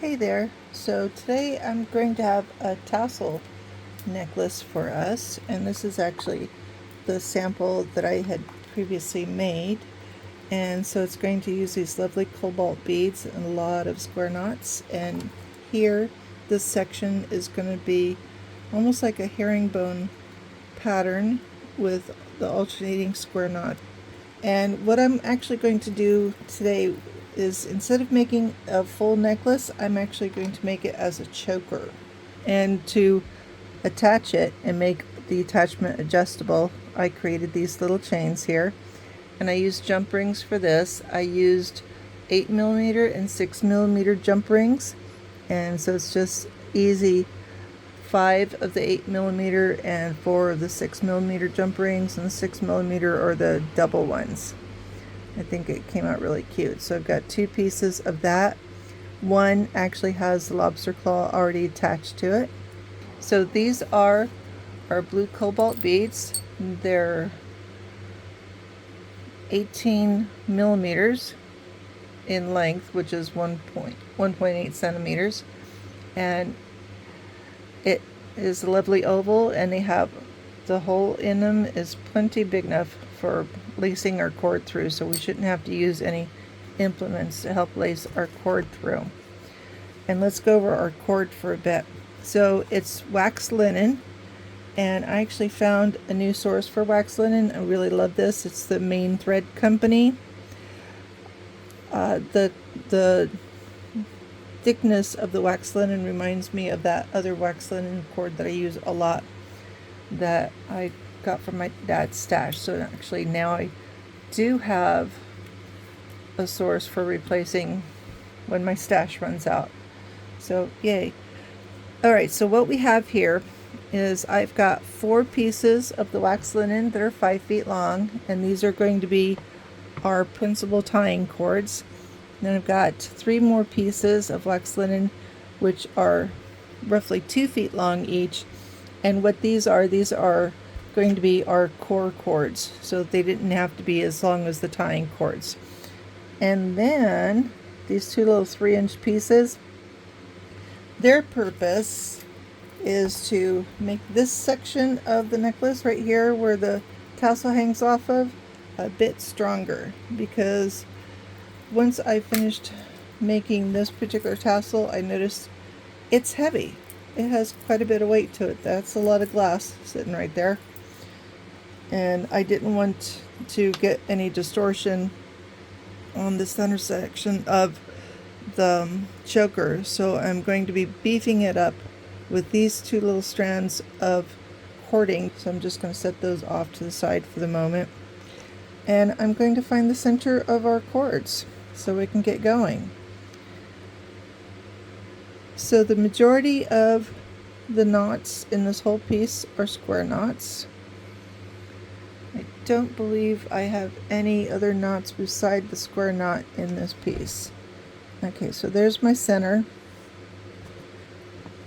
Hey there. So today I'm going to have a tassel necklace for us, and this is actually the sample that I had previously made. And so it's going to use these lovely cobalt beads and a lot of square knots, and here this section is going to be almost like a herringbone pattern with the alternating square knot. And what I'm actually going to do today is, instead of making a full necklace, I'm actually going to make it as a choker. And to attach it and make the attachment adjustable, I created these little chains here. And I used jump rings for this. I used 8mm and 6mm jump rings. And so it's just easy. 5 of the 8mm and 4 of the 6mm jump rings, and the 6mm are the double ones. I think it came out really cute. So I've got 2 pieces of that. One actually has the lobster claw already attached to it. So these are our blue cobalt beads. They're 18mm in length, which is 1.8 centimeters, and it is a lovely oval, and they have the hole in them is plenty big enough for lacing our cord through, so we shouldn't have to use any implements to help lace our cord through. And let's go over our cord for a bit. So it's wax linen, and I actually found a new source for wax linen. I really love this. It's the Main Thread Company. The thickness of the wax linen reminds me of that other wax linen cord that I use a lot that I got from my dad's stash. So actually now I do have a source for replacing when my stash runs out. So yay. Alright, so what we have here is I've got 4 pieces of the wax linen that are 5 feet long, and these are going to be our principal tying cords. Then I've got 3 more pieces of wax linen, which are roughly 2 feet long each. And what these are going to be our core cords, so they didn't have to be as long as the tying cords. And then these 2 little 3-inch pieces, their purpose is to make this section of the necklace right here where the tassel hangs off of a bit stronger, because once I finished making this particular tassel, I noticed it's heavy. It has quite a bit of weight to it. That's a lot of glass sitting right there. And I didn't want to get any distortion on the center section of the choker, so I'm going to be beefing it up with these 2 little strands of cording. So I'm just going to set those off to the side for the moment. And I'm going to find the center of our cords so we can get going. So the majority of the knots in this whole piece are square knots. I don't believe I have any other knots beside the square knot in this piece. Okay, so there's my center,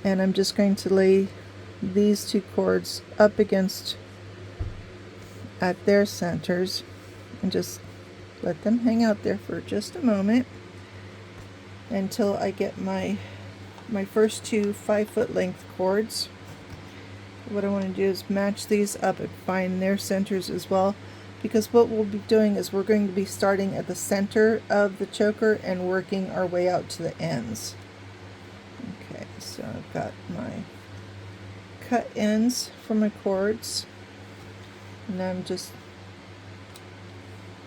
and I'm just going to lay these 2 cords up against at their centers and just let them hang out there for just a moment until I get my first 2 5-foot length cords. What I want to do is match these up and find their centers as well, because what we'll be doing is we're going to be starting at the center of the choker and working our way out to the ends. Okay, so I've got my cut ends for my cords, and I'm just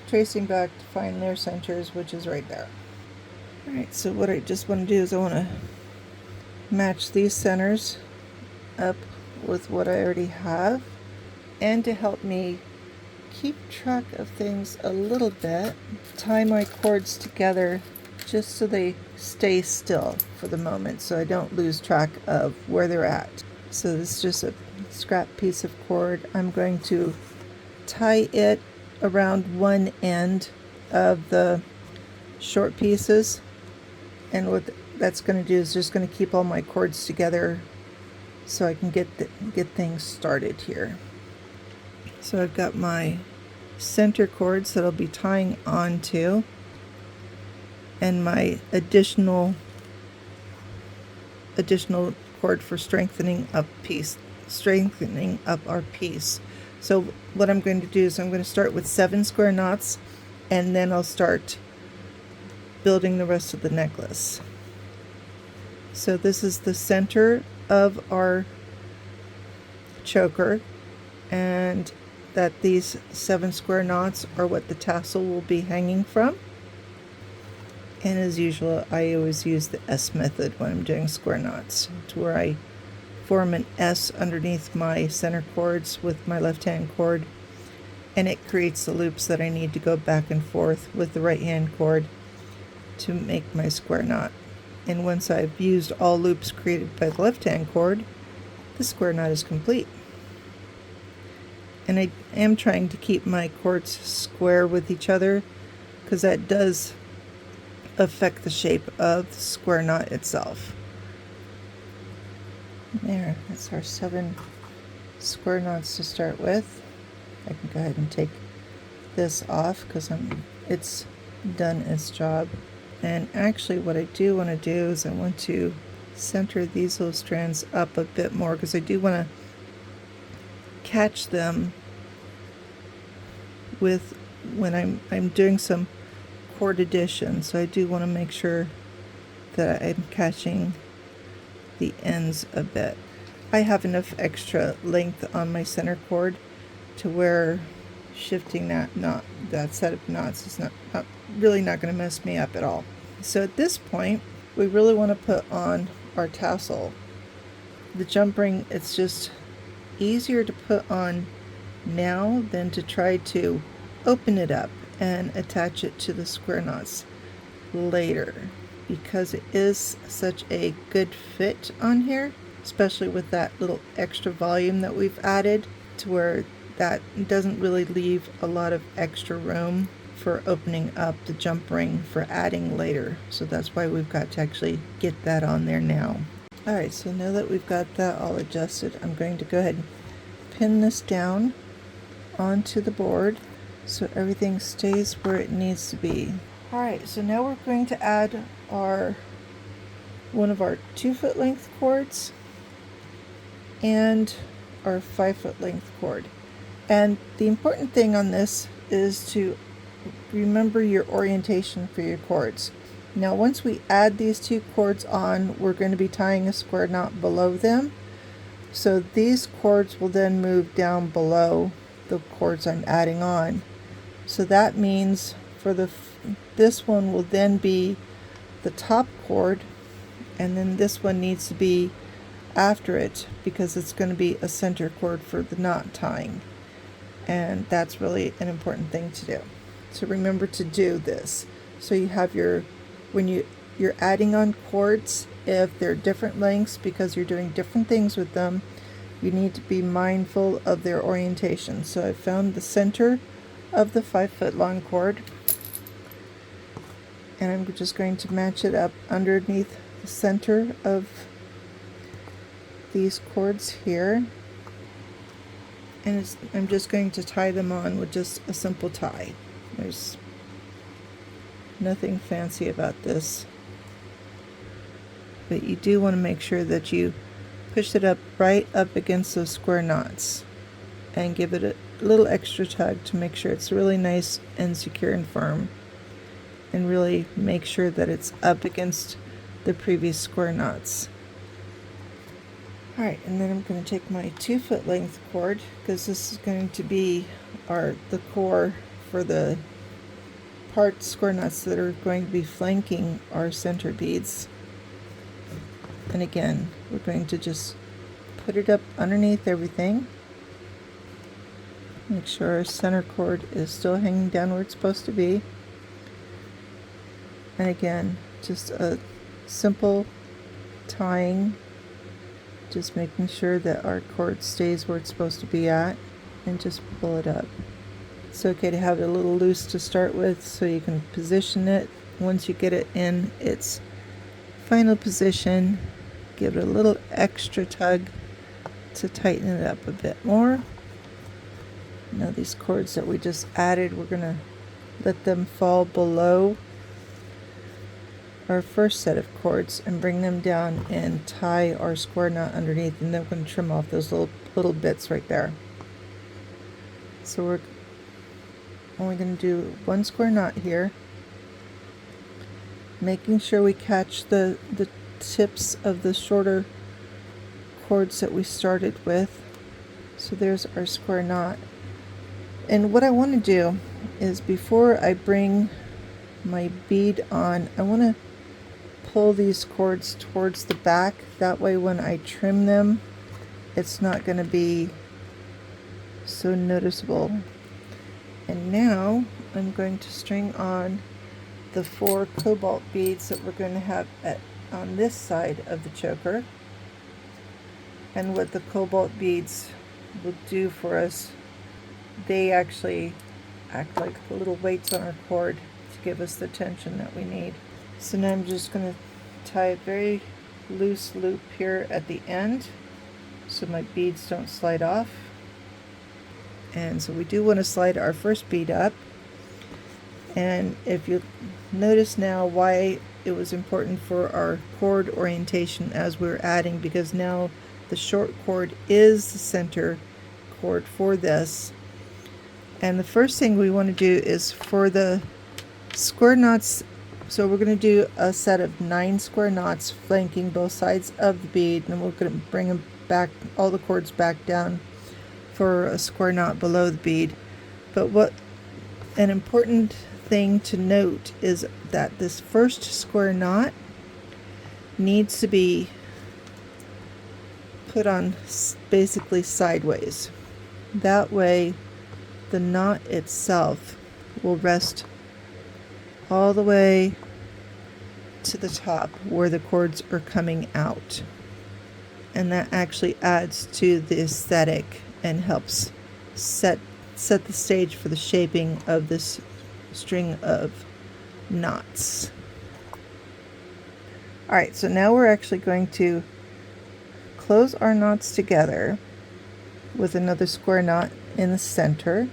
tracing back to find their centers, which is right there. Alright, so what I just want to do is I want to match these centers up with what I already have, and to help me keep track of things a little bit, tie my cords together just so they stay still for the moment, so I don't lose track of where they're at. So this is just a scrap piece of cord. I'm going to tie it around one end of the short pieces, and what that's going to do is just going to keep all my cords together so I can get things started here. So I've got my center cords that I'll be tying onto, and my additional additional cord for strengthening up our piece. So what I'm going to do is I'm going to start with 7 square knots, and then I'll start building the rest of the necklace. So this is the center of our choker, and that these 7 square knots are what the tassel will be hanging from. And as usual, I always use the S method when I'm doing square knots, to where I form an S underneath my center cords with my left hand cord, and it creates the loops that I need to go back and forth with the right hand cord to make my square knot. And once I've used all loops created by the left hand cord, the square knot is complete. And I am trying to keep my cords square with each other, because that does affect the shape of the square knot itself. There, that's our 7 square knots to start with. I can go ahead and take this off because it's done its job. And actually what I do want to do is I want to center these little strands up a bit more, because I do want to catch them with when I'm doing some cord addition. So I do want to make sure that I'm catching the ends a bit. I have enough extra length on my center cord to where shifting that set of knots is not going to mess me up at all. So at this point, we really want to put on our tassel. The jump ring, it's just easier to put on now than to try to open it up and attach it to the square knots later, because it is such a good fit on here, especially with that little extra volume that we've added, to where that doesn't really leave a lot of extra room for opening up the jump ring for adding later. So that's why we've got to actually get that on there now. Alright, so now that we've got that all adjusted, I'm going to go ahead and pin this down onto the board so everything stays where it needs to be. Alright, so now we're going to add one of our 2-foot length cords and our 5-foot length cord. And the important thing on this is to remember your orientation for your cords. Now once we add these 2 cords on, we're going to be tying a square knot below them. So these cords will then move down below the cords I'm adding on. So that means for this one will then be the top cord, and then this one needs to be after it, because it's going to be a center cord for the knot tying. And that's really an important thing to do. So remember to do this. So you have when you're adding on cords, if they're different lengths because you're doing different things with them, you need to be mindful of their orientation. So I found the center of the 5-foot long cord, and I'm just going to match it up underneath the center of these cords here, and I'm just going to tie them on with just a simple tie. There's nothing fancy about this, but you do want to make sure that you push it up right up against those square knots and give it a little extra tug to make sure it's really nice and secure and firm, and really make sure that it's up against the previous square knots. Alright, and then I'm going to take my 2-foot length cord, because this is going to be the core for the square knots that are going to be flanking our center beads. And again, we're going to just put it up underneath everything. Make sure our center cord is still hanging down where it's supposed to be. And again, just a simple tying, just making sure that our cord stays where it's supposed to be at, and just pull it up. It's okay to have it a little loose to start with, so you can position it. Once you get it in its final position, give it a little extra tug to tighten it up a bit more. Now these cords that we just added, we're going to let them fall below our first set of cords and bring them down and tie our square knot underneath, and then we're going to trim off those little bits right there. So we're only going to do one square knot here, making sure we catch the tips of the shorter cords that we started with. So there's our square knot. And what I want to do is, before I bring my bead on, I want to pull these cords towards the back. That way when I trim them, it's not going to be so noticeable. And now I'm going to string on the 4 cobalt beads that we're going to have on this side of the choker. And what the cobalt beads will do for us, they actually act like little weights on our cord to give us the tension that we need. So now I'm just going to tie a very loose loop here at the end so my beads don't slide off. And so we do want to slide our first bead up. And if you notice now why it was important for our cord orientation as we're adding, because now the short cord is the center cord for this. And the first thing we want to do is for the square knots, so we're going to do a set of 9 square knots flanking both sides of the bead, and we're going to bring them back, all the cords back down for a square knot below the bead. But what an important thing to note is that this first square knot needs to be put on basically sideways. That way the knot itself will rest all the way to the top where the cords are coming out, and that actually adds to the aesthetic and helps set the stage for the shaping of this string of knots. Alright, so now we're actually going to close our knots together with another square knot in the center,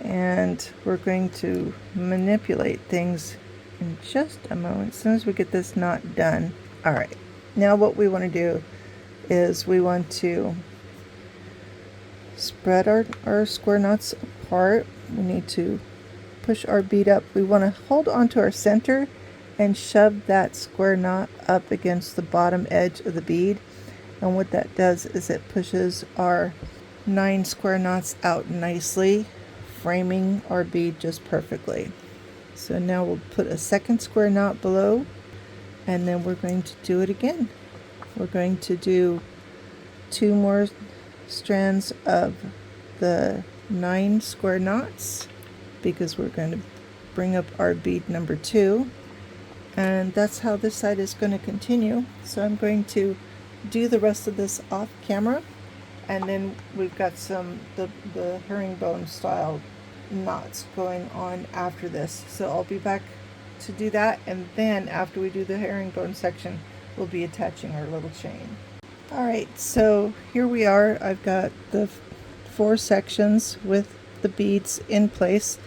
and we're going to manipulate things in just a moment as soon as we get this knot done. Alright, now what we want to do is we want to spread our square knots apart. We need to push our bead up. We want to hold onto our center and shove that square knot up against the bottom edge of the bead, and what that does is it pushes our 9 square knots out nicely, framing our bead just perfectly. So now we'll put a second square knot below, and then we're going to do it again. We're going to do 2 more strands of the 9 square knots, because we're going to bring up our bead number 2, and that's how this side is going to continue. So I'm going to do the rest of this off camera, and then we've got the herringbone style knots going on after this. So I'll be back to do that, and then after we do the herringbone section, we'll be attaching our little chain. Alright, so here we are. I've got the 4 sections with the beads in place,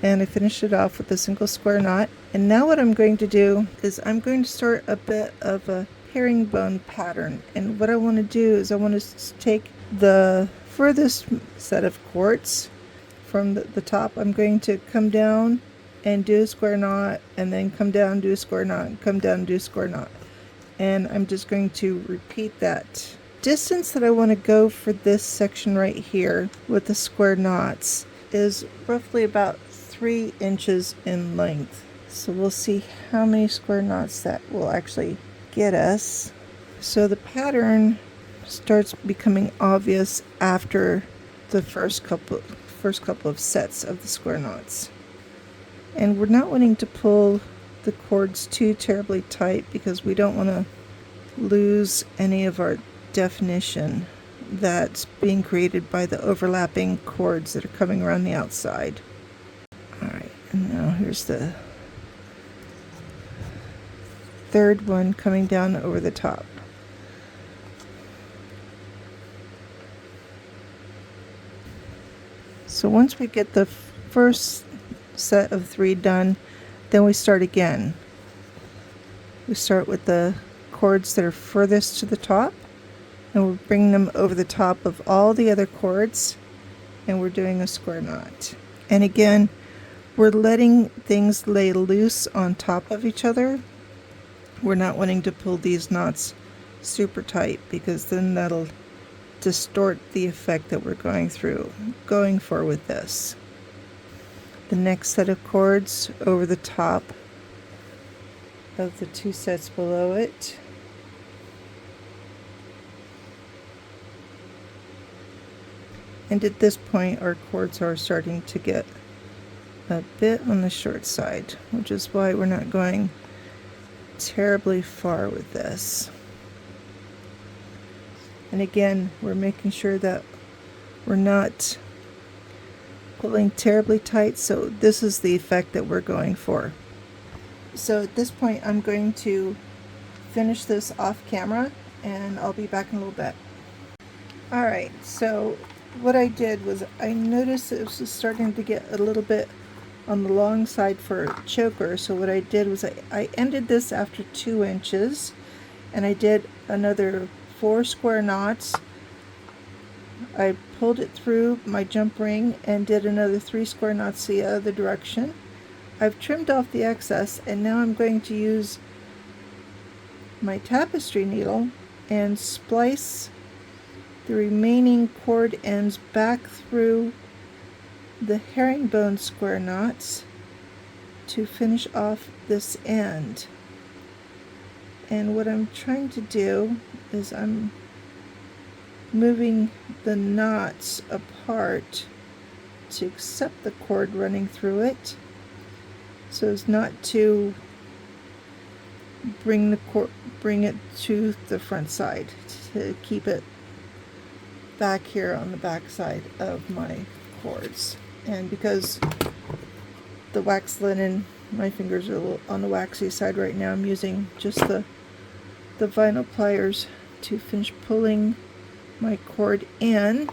and I finished it off with a single square knot. And now what I'm going to do is I'm going to start a bit of a herringbone pattern. And what I want to do is I want to take the furthest set of cords from the top. I'm going to come down and do a square knot, and then come down, do a square knot, and come down, do a square knot. And I'm just going to repeat that. Distance that I want to go for this section right here with the square knots is roughly about 3 inches in length. So we'll see how many square knots that will actually get us. So the pattern starts becoming obvious after the first couple of sets of the square knots. And we're not wanting to pull the cords too terribly tight, because we don't want to lose any of our definition that's being created by the overlapping cords that are coming around the outside. Alright, and now here's the third one coming down over the top. So once we get the first set of 3 done, then we start again. We start with the cords that are furthest to the top, and we'll bring them over the top of all the other cords, and we're doing a square knot. And again, we're letting things lay loose on top of each other. We're not wanting to pull these knots super tight, because then that'll distort the effect that we're going for with this. The next set of cords over the top of the two sets below it. And at this point, our cords are starting to get a bit on the short side, which is why we're not going terribly far with this. And again, we're making sure that we're not pulling terribly tight, so this is the effect that we're going for. So at this point, I'm going to finish this off camera, and I'll be back in a little bit. Alright, so what I did was I noticed it was starting to get a little bit on the long side for a choker, so what I did was I ended this after 2 inches, and I did another 4 square knots. I pulled it through my jump ring and did another 3 square knots the other direction. I've trimmed off the excess, and now I'm going to use my tapestry needle and splice the remaining cord ends back through the herringbone square knots to finish off this end. And what I'm trying to do is I'm moving the knots apart to accept the cord running through it, so as not to bring it to the front side, to keep it back here on the back side of my cords. And because the wax linen, my fingers are a little on the waxy side right now, I'm using just the vinyl pliers to finish pulling my cord in.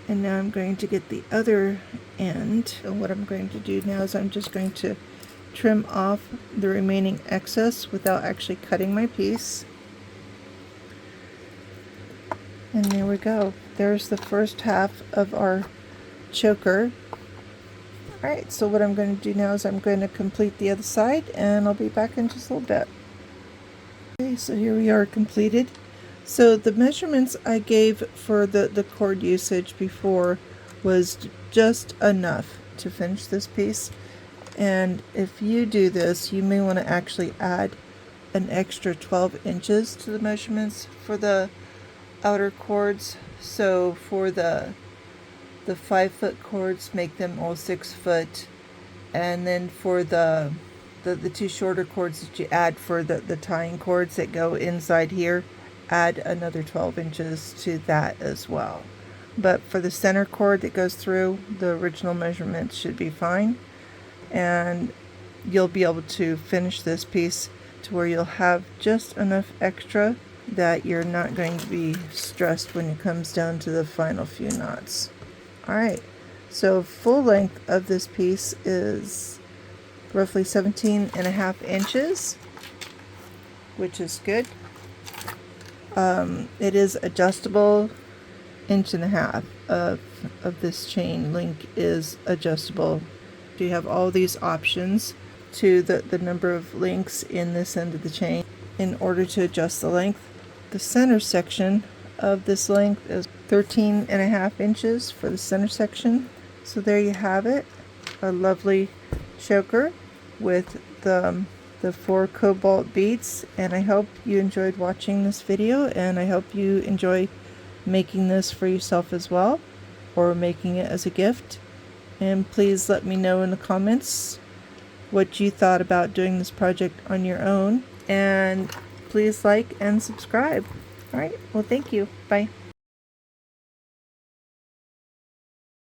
And now I'm going to get the other end. And what I'm going to do now is I'm just going to trim off the remaining excess without actually cutting my piece. And there we go. There's the first half of our choker. Alright, so what I'm going to do now is I'm going to complete the other side, and I'll be back in just a little bit. Okay, so here we are completed. So the measurements I gave for the cord usage before was just enough to finish this piece. And if you do this, you may want to actually add an extra 12 inches to the measurements for the outer cords. So for the 5-foot cords, make them all 6 foot, and then for the 2 shorter cords that you add for the tying cords that go inside here, add another 12 inches to that as well. But for the center cord that goes through, the original measurements should be fine, and you'll be able to finish this piece to where you'll have just enough extra that you're not going to be stressed when it comes down to the final few knots. Alright, so full length of this piece is roughly 17.5 inches, which is good. It is adjustable. 1.5 of this chain link is adjustable. You have all these options to the number of links in this end of the chain in order to adjust the length. The center section of this length is 13.5 inches for the center section. So there you have it, a lovely choker with the 4 cobalt beads. And I hope you enjoyed watching this video, and I hope you enjoy making this for yourself as well, or making it as a gift. And please let me know in the comments what you thought about doing this project on your own, and please like and subscribe. Alright, well, thank you. Bye.